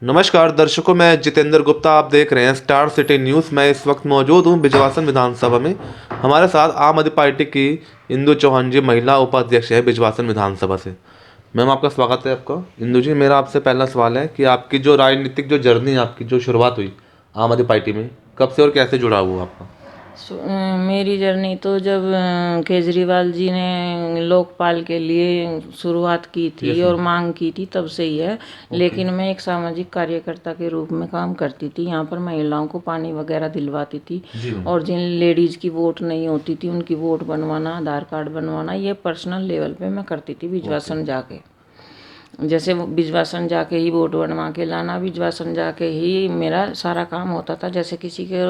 नमस्कार दर्शकों, मैं जितेंद्र गुप्ता। आप देख रहे हैं स्टार सिटी न्यूज़। मैं इस वक्त मौजूद हूं बिजवासन विधानसभा में। हमारे साथ आम आदमी पार्टी की इंदु चौहान जी, महिला उपाध्यक्ष है बिजवासन विधानसभा से। मैम, आपका स्वागत है। आपका इंदु जी, मेरा आपसे पहला सवाल है कि आपकी जो राजनीतिक जो जर्नी, आपकी जो शुरुआत हुई आम आदमी पार्टी में, कब से और कैसे जुड़ा हुआ आपका? मेरी जर्नी तो जब केजरीवाल जी ने लोकपाल के लिए शुरुआत की थी और मांग की थी, तब से ही है। लेकिन मैं एक सामाजिक कार्यकर्ता के रूप में काम करती थी। यहाँ पर महिलाओं को पानी वगैरह दिलवाती थी और जिन लेडीज़ की वोट नहीं होती थी उनकी वोट बनवाना, आधार कार्ड बनवाना, ये पर्सनल लेवल पे मैं करती थी बिजवासन जाके। जैसे बिजवासन जाके ही वोट बनवा के लाना, बिजवासन जाके ही मेरा सारा काम होता था। जैसे किसी के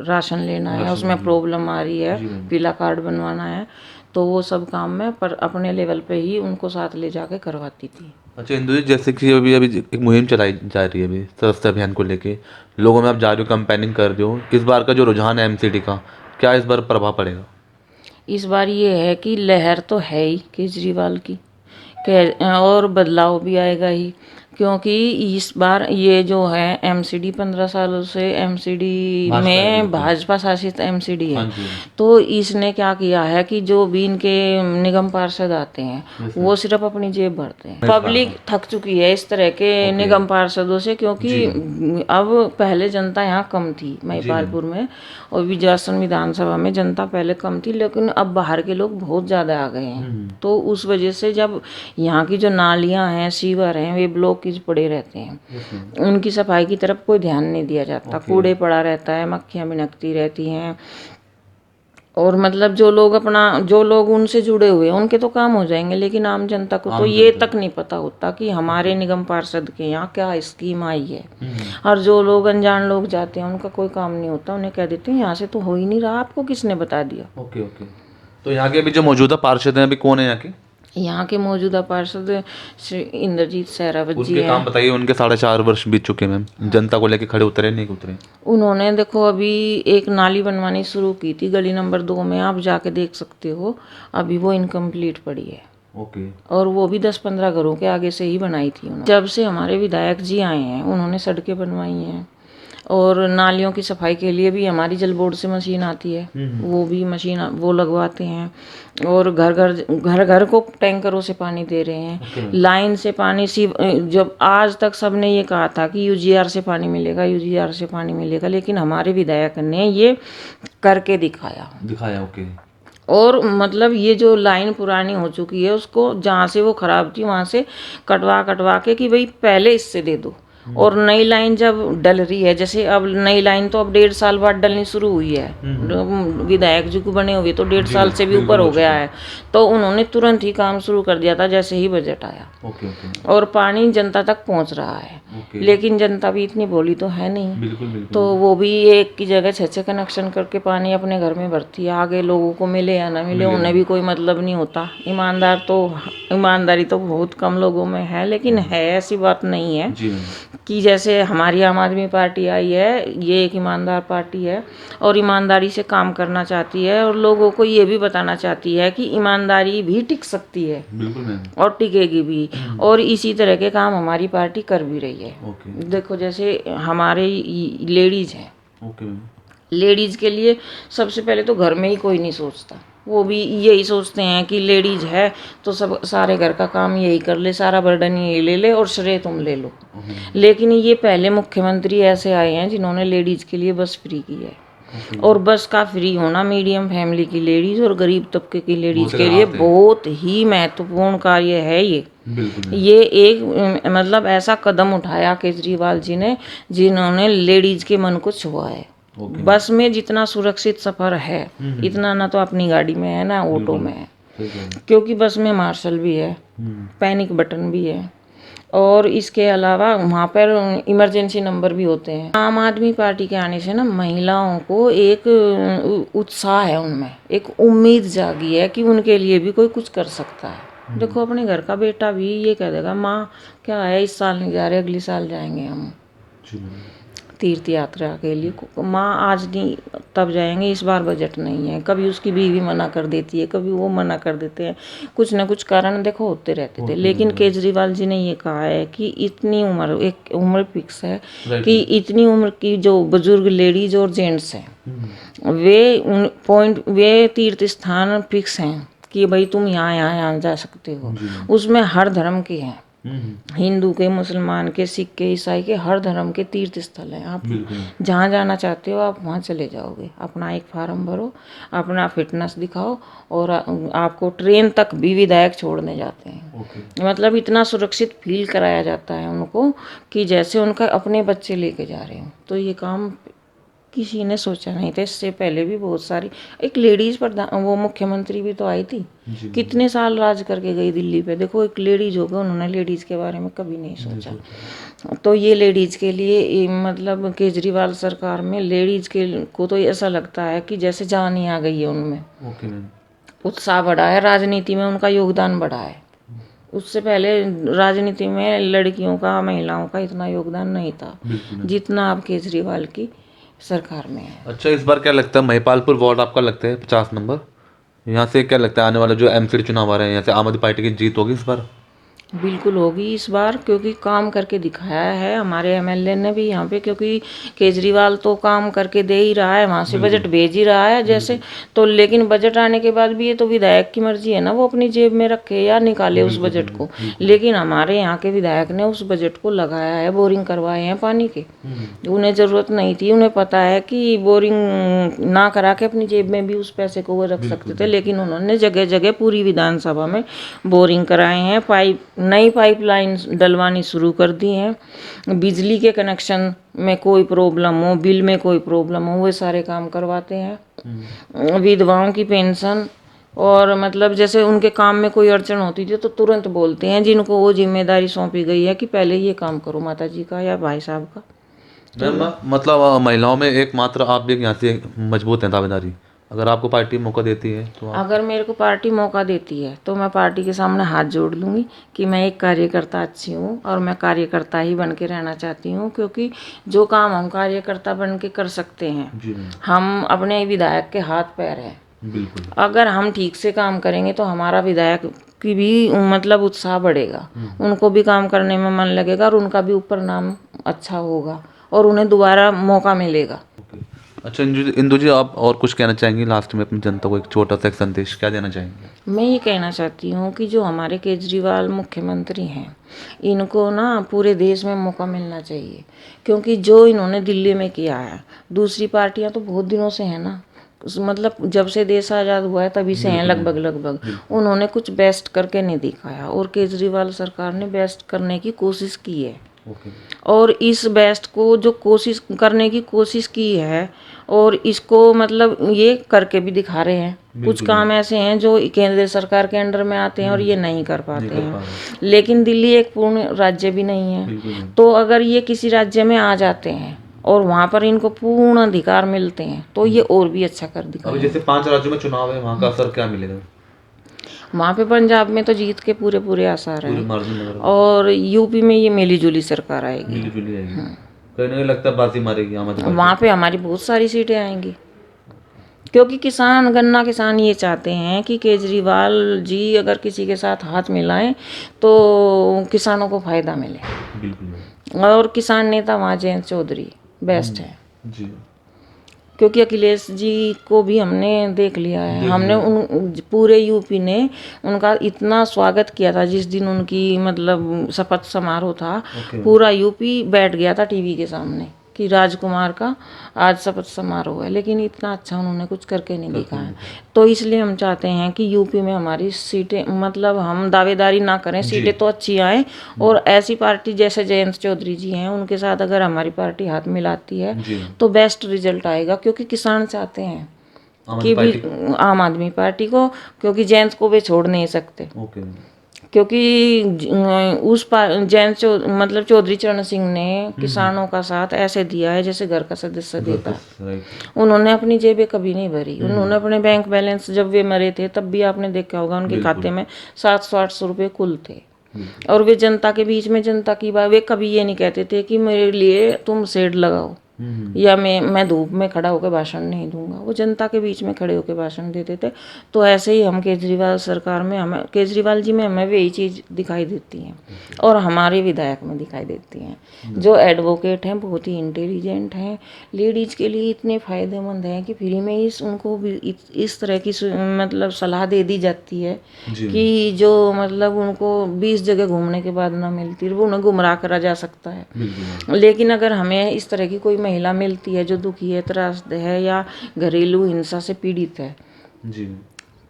राशन लेना है, उसमें प्रॉब्लम आ रही है, पीला कार्ड बनवाना है, तो वो सब काम मैं पर अपने लेवल पे ही उनको साथ ले जाके करवाती थी। अच्छा इंदु जी, जैसे कि अभी अभी एक मुहिम चलाई जा रही है अभी स्वच्छता अभियान को लेके, लोगों में आप जा रहे हो, कैंपेनिंग कर रहे हो, इस बार का जो रुझान है एमसीडी का, क्या इस बार प्रभाव पड़ेगा? इस बार ये है कि लहर तो है ही केजरीवाल की, और बदलाव भी आएगा ही, क्योंकि इस बार ये जो है एमसीडी 15 सालों से एमसीडी में भाजपा शासित एमसीडी है। तो इसने क्या किया है कि जो भी इनके निगम पार्षद आते हैं वो सिर्फ अपनी जेब भरते हैं। पब्लिक थक चुकी है इस तरह के निगम पार्षदों से, क्योंकि अब पहले जनता यहाँ कम थी महिपालपुर में और बिजवासन विधानसभा में जनता पहले कम थी, लेकिन अब बाहर के लोग बहुत ज़्यादा आ गए हैं। तो उस वजह से जब यहाँ की जो नालियाँ हैं, सीवर हैं, वे ब्लॉकेज पड़े रहते हैं, उनकी सफाई की तरफ कोई ध्यान नहीं दिया जाता। कूड़े पड़ा रहता है, मक्खियाँ भिनकती रहती हैं। और मतलब जो लोग उनसे जुड़े हुए हैं उनके तो काम हो जाएंगे, लेकिन आम जनता को तो ये तक नहीं पता होता कि हमारे निगम पार्षद के यहाँ क्या स्कीम आई है। और जो लोग अनजान लोग जाते हैं उनका कोई काम नहीं होता, उन्हें कह देते हैं यहाँ से तो हो ही नहीं रहा, आपको किसने बता दिया। ओके। तो यहाँ के अभी जो मौजूदा पार्षद हैं, अभी कौन है यहाँ के? यहाँ के मौजूदा पार्षद श्री इंद्रजीत सहरावत जी हैं। काम बताइए। उनके 4.5 वर्ष बीत चुके मैम, जनता को लेके खड़े उतरे नहीं उतरे? उन्होंने देखो अभी एक नाली बनवानी शुरू की थी गली नंबर 2 में, आप जाके देख सकते हो, अभी वो इनकम्प्लीट पड़ी है। और वो भी 10-15 घरों के आगे से ही बनाई थी उन्होंने। जब से हमारे विधायक जी आए हैं उन्होंने सड़कें बनवाई हैं, और नालियों की सफाई के लिए भी हमारी जल बोर्ड से मशीन आती है, वो भी मशीन वो लगवाते हैं। और घर घर को टैंकरों से पानी दे रहे हैं, लाइन से पानी। जब आज तक सबने ये कहा था कि यूजीआर से पानी मिलेगा, यूजीआर से पानी मिलेगा, लेकिन हमारे विधायक ने ये करके दिखाया। ओके। और मतलब ये जो लाइन पुरानी हो चुकी है उसको, जहाँ से वो खराब थी वहाँ से कटवा के कि भाई पहले इससे दे दो। और नई लाइन जब डल रही है, जैसे अब नई लाइन तो अब 1.5 साल बाद डलनी शुरू हुई है, विधायक जी को बने हुए तो 1.5 साल से भी ऊपर हो गया है, तो उन्होंने तुरंत ही काम शुरू कर दिया था जैसे ही बजट आया। और पानी जनता तक पहुंच रहा है। लेकिन जनता भी इतनी भोली तो है नहीं। बिल्कुल। तो वो भी एक की जगह 6 कनेक्शन करके पानी अपने घर में भरती है। आगे लोगों को मिले या ना मिले उन्हें भी कोई मतलब नहीं होता। ईमानदारी तो बहुत कम लोगों में है, लेकिन है, ऐसी बात नहीं है कि जैसे हमारी आम आदमी पार्टी आई है, ये एक ईमानदार पार्टी है और ईमानदारी से काम करना चाहती है, और लोगों को ये भी बताना चाहती है कि ईमानदारी भी टिक सकती है। बिल्कुल और टिकेगी भी। और इसी तरह के काम हमारी पार्टी कर भी रही है। देखो जैसे हमारे लेडीज हैं, लेडीज के लिए सबसे पहले तो घर में ही कोई नहीं सोचता, वो भी यही सोचते हैं कि लेडीज है तो सब सारे घर का काम यही कर ले, सारा बर्डन यही ले ले और श्रेय तुम ले लो। लेकिन ये पहले मुख्यमंत्री ऐसे आए हैं जिन्होंने लेडीज के लिए बस फ्री की है। और बस का फ्री होना मीडियम फैमिली की लेडीज और गरीब तबके की लेडीज के लिए बहुत ही महत्वपूर्ण कार्य है। ये एक मतलब ऐसा कदम उठाया केजरीवाल जी ने जिन्होंने लेडीज के मन को छुआ है। बस में जितना सुरक्षित सफर है इतना ना तो अपनी गाड़ी में है ना ऑटो में है, क्योंकि बस में मार्शल भी है, पैनिक बटन भी है, और इसके अलावा वहाँ पर इमरजेंसी नंबर भी होते हैं। आम आदमी पार्टी के आने से ना महिलाओं को एक उत्साह है, उनमें एक उम्मीद जागी है कि उनके लिए भी कोई कुछ कर सकता है। देखो अपने घर का बेटा भी ये कह देगा, माँ क्या है इस साल नहीं जा रहे, अगले साल जाएंगे हम, तीर्थ यात्रा के लिए। माँ आज नहीं तब जाएंगे, इस बार बजट नहीं है। कभी उसकी बीवी मना कर देती है, कभी वो मना कर देते हैं, कुछ ना कुछ कारण देखो होते रहते थे। लेकिन केजरीवाल जी ने ये कहा है कि इतनी उम्र, एक उम्र फिक्स है कि इतनी उम्र की जो बुजुर्ग लेडीज और जेंट्स हैं वे तीर्थ स्थान फिक्स हैं कि भाई तुम यहाँ जा सकते हो। उसमें हर धर्म के हैं, हिंदू के, मुसलमान के, सिख के, ईसाई के, हर धर्म के तीर्थ स्थल हैं। आप जहाँ जाना चाहते हो आप वहाँ चले जाओगे। अपना एक फार्म भरो, अपना फिटनेस दिखाओ और आपको ट्रेन तक भी विधायक छोड़ने जाते हैं। मतलब इतना सुरक्षित फील कराया जाता है उनको कि जैसे उनका अपने बच्चे लेके जा रहे हो। तो ये काम किसी ने सोचा नहीं था। इससे पहले भी बहुत सारी, एक लेडीज प्रधान, वो मुख्यमंत्री भी तो आई थी, कितने साल राज करके गई दिल्ली पे। देखो एक लेडीज हो गई, उन्होंने लेडीज के बारे में कभी नहीं सोचा। तो ये लेडीज के लिए मतलब केजरीवाल सरकार में लेडीज के को तो ऐसा लगता है कि जैसे जान ही आ गई है उनमें। उत्साह बढ़ा है, राजनीति में उनका योगदान बढ़ा है। उससे पहले राजनीति में लड़कियों का, महिलाओं का इतना योगदान नहीं था जितना अब केजरीवाल की सरकार में है। अच्छा, इस बार क्या लगता है, महिपालपुर वार्ड आपका लगता है 50 नंबर, यहाँ से क्या लगता है आने वाला जो एमसीडी चुनाव आ रहे हैं, यहाँ से आम आदमी पार्टी की जीत होगी इस बार? बिल्कुल होगी इस बार, क्योंकि काम करके दिखाया है हमारे एमएलए ने भी यहाँ पे। क्योंकि केजरीवाल तो काम करके दे ही रहा है, वहाँ से बजट भेज ही रहा है जैसे। तो लेकिन बजट आने के बाद भी ये तो विधायक की मर्जी है ना, वो अपनी जेब में रखे या निकाले उस बजट को। लेकिन हमारे यहाँ के विधायक ने उस बजट को लगाया है, बोरिंग करवाए हैं पानी के। उन्हें ज़रूरत नहीं थी, उन्हें पता है कि बोरिंग ना करा के अपनी जेब में भी उस पैसे को वो रख सकते थे। लेकिन उन्होंने जगह जगह पूरी विधानसभा में बोरिंग कराए हैं, नई पाइपलाइन डलवानी शुरू कर दी हैं। बिजली के कनेक्शन में कोई प्रॉब्लम हो, बिल में कोई प्रॉब्लम हो, वो सारे काम करवाते हैं। विधवाओं की पेंशन, और मतलब जैसे उनके काम में कोई अड़चन होती थी तो तुरंत बोलते हैं जिनको वो जिम्मेदारी सौंपी गई है कि पहले ये काम करो माता जी का या भाई साहब का। मतलब महिलाओं में एकमात्र आप भी यहाँ से मजबूत हैं दावेदारी। अगर आपको पार्टी मौका देती है तो अगर मेरे को पार्टी मौका देती है तो मैं पार्टी के सामने हाथ जोड़ लूँगी कि मैं एक कार्यकर्ता अच्छी हूँ और मैं कार्यकर्ता ही बन के रहना चाहती हूँ। क्योंकि जो काम हम कार्यकर्ता बन के कर सकते हैं, हम अपने विधायक के हाथ पैर हैं। बिल्कुल। अगर हम ठीक से काम करेंगे तो हमारा विधायक की भी मतलब उत्साह बढ़ेगा, उनको भी काम करने में मन लगेगा और उनका भी ऊपर नाम अच्छा होगा और उन्हें दोबारा मौका मिलेगा। अच्छा इंदु जी, आप और कुछ कहना चाहेंगी लास्ट में अपनी जनता को, एक छोटा सा एक संदेश क्या देना चाहेंगे? मैं ये कहना चाहती हूँ कि जो हमारे केजरीवाल मुख्यमंत्री हैं, इनको ना पूरे देश में मौका मिलना चाहिए। क्योंकि जो इन्होंने दिल्ली में किया है, दूसरी पार्टियां तो बहुत दिनों से हैं ना, मतलब जब से देश आज़ाद हुआ है तभी से हैं लगभग। उन्होंने कुछ बेस्ट करके नहीं दिखाया और केजरीवाल सरकार ने बेस्ट करने की कोशिश की है। और इस बेस्ट को जो कोशिश करने की कोशिश की है और इसको मतलब ये करके भी दिखा रहे हैं। कुछ काम ऐसे हैं जो केंद्र सरकार के अंडर में आते हैं और ये नहीं कर पाते हैं। लेकिन दिल्ली एक पूर्ण राज्य भी नहीं है, तो अगर ये किसी राज्य में आ जाते हैं और वहाँ पर इनको पूर्ण अधिकार मिलते हैं तो ये और भी अच्छा कर दिखाएंगे। जैसे 5 राज्यों में चुनाव है, वहाँ का असर क्या मिलेगा? वहाँ पे पंजाब में तो जीत के पूरे आसार हैं और यूपी में ये मिली जुली सरकार आएगी। कहीं नहीं लगता बाजी मारेगी आम आदमी पार्टी। वहाँ पे हमारी बहुत सारी सीटें आएंगी, क्योंकि गन्ना किसान ये चाहते हैं कि केजरीवाल जी अगर किसी के साथ हाथ मिलाएं तो किसानों को फायदा मिले। बिल्कुल। और किसान नेता वहाँ जयंत चौधरी बेस्ट है जी। क्योंकि अखिलेश जी को भी हमने देख लिया है, हमने पूरे यूपी ने उनका इतना स्वागत किया था जिस दिन उनकी मतलब शपथ समारोह था। पूरा यूपी बैठ गया था टीवी के सामने कि राजकुमार का आज शपथ समारोह है। लेकिन इतना अच्छा उन्होंने कुछ करके नहीं दिखाया। तो इसलिए हम चाहते हैं कि यूपी में हमारी सीटें, मतलब हम दावेदारी ना करें, सीटें तो अच्छी आए और ऐसी पार्टी जैसे जयंत चौधरी जी हैं उनके साथ अगर हमारी पार्टी हाथ मिलाती है तो बेस्ट रिजल्ट आएगा। क्योंकि किसान चाहते हैं कि भी आम आदमी पार्टी को, क्योंकि जयंत को वे छोड़ नहीं सकते। क्योंकि उस जयंत मतलब चौधरी चरण सिंह ने किसानों का साथ ऐसे दिया है जैसे घर का सदस्य देता है। उन्होंने अपनी जेबें कभी नहीं भरी। उन्होंने अपने बैंक बैलेंस, जब वे मरे थे तब भी आपने देखा होगा उनके खाते में 700-800 रुपये कुल थे। और वे जनता के बीच में जनता की बात, वे कभी ये नहीं कहते थे कि मेरे लिए तुम शेड लगाओ। या मैं धूप में खड़ा होकर भाषण नहीं दूंगा, वो जनता के बीच में खड़े होकर भाषण देते थे। तो ऐसे ही हम केजरीवाल सरकार में, हमें केजरीवाल जी में हमें भी यही चीज़ दिखाई देती है और हमारे विधायक में दिखाई देती हैं। जो एडवोकेट हैं बहुत ही इंटेलिजेंट हैं, लेडीज़ के लिए इतने फ़ायदेमंद हैं कि फ्री में उनको भी इस तरह की मतलब सलाह दे दी जाती है कि जो मतलब उनको 20 जगह घूमने के बाद ना मिलती, वो उन्हें गुमराह करा जा सकता है। लेकिन अगर हमें इस तरह की कोई महिला मिलती है जो दुखी है, त्रस्त है या घरेलू हिंसा से पीड़ित है, जी,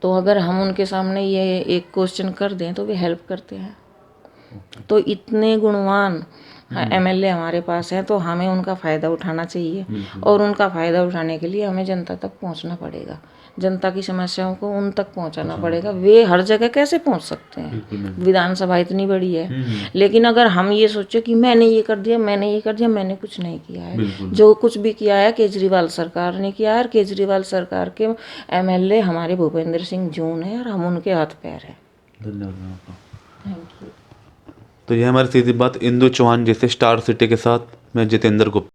तो अगर हम उनके सामने ये एक क्वेश्चन कर दें तो वे हेल्प करते हैं। तो इतने गुणवान एमएलए हमारे पास हैं, तो हमें उनका फ़ायदा उठाना चाहिए और उनका फ़ायदा उठाने के लिए हमें जनता तक पहुंचना पड़ेगा, जनता की समस्याओं को उन तक पहुंचाना पड़ेगा। वे हर जगह कैसे पहुंच सकते हैं, विधानसभा इतनी बड़ी है। लेकिन अगर हम ये सोचे कि मैंने ये कर दिया, मैंने ये कर दिया, मैंने कुछ नहीं किया है, जो कुछ भी किया है केजरीवाल सरकार ने किया है, और केजरीवाल सरकार के एमएलए हमारे भूपेंद्र सिंह जून है और हम उनके हाथ पैर हैं। धन्यवाद आपका। Thank you. तो ये हमारी सीधी बात इंदु चौहान जैसे स्टार सिटी के साथ। मैं जितेंद्र गुप्ता।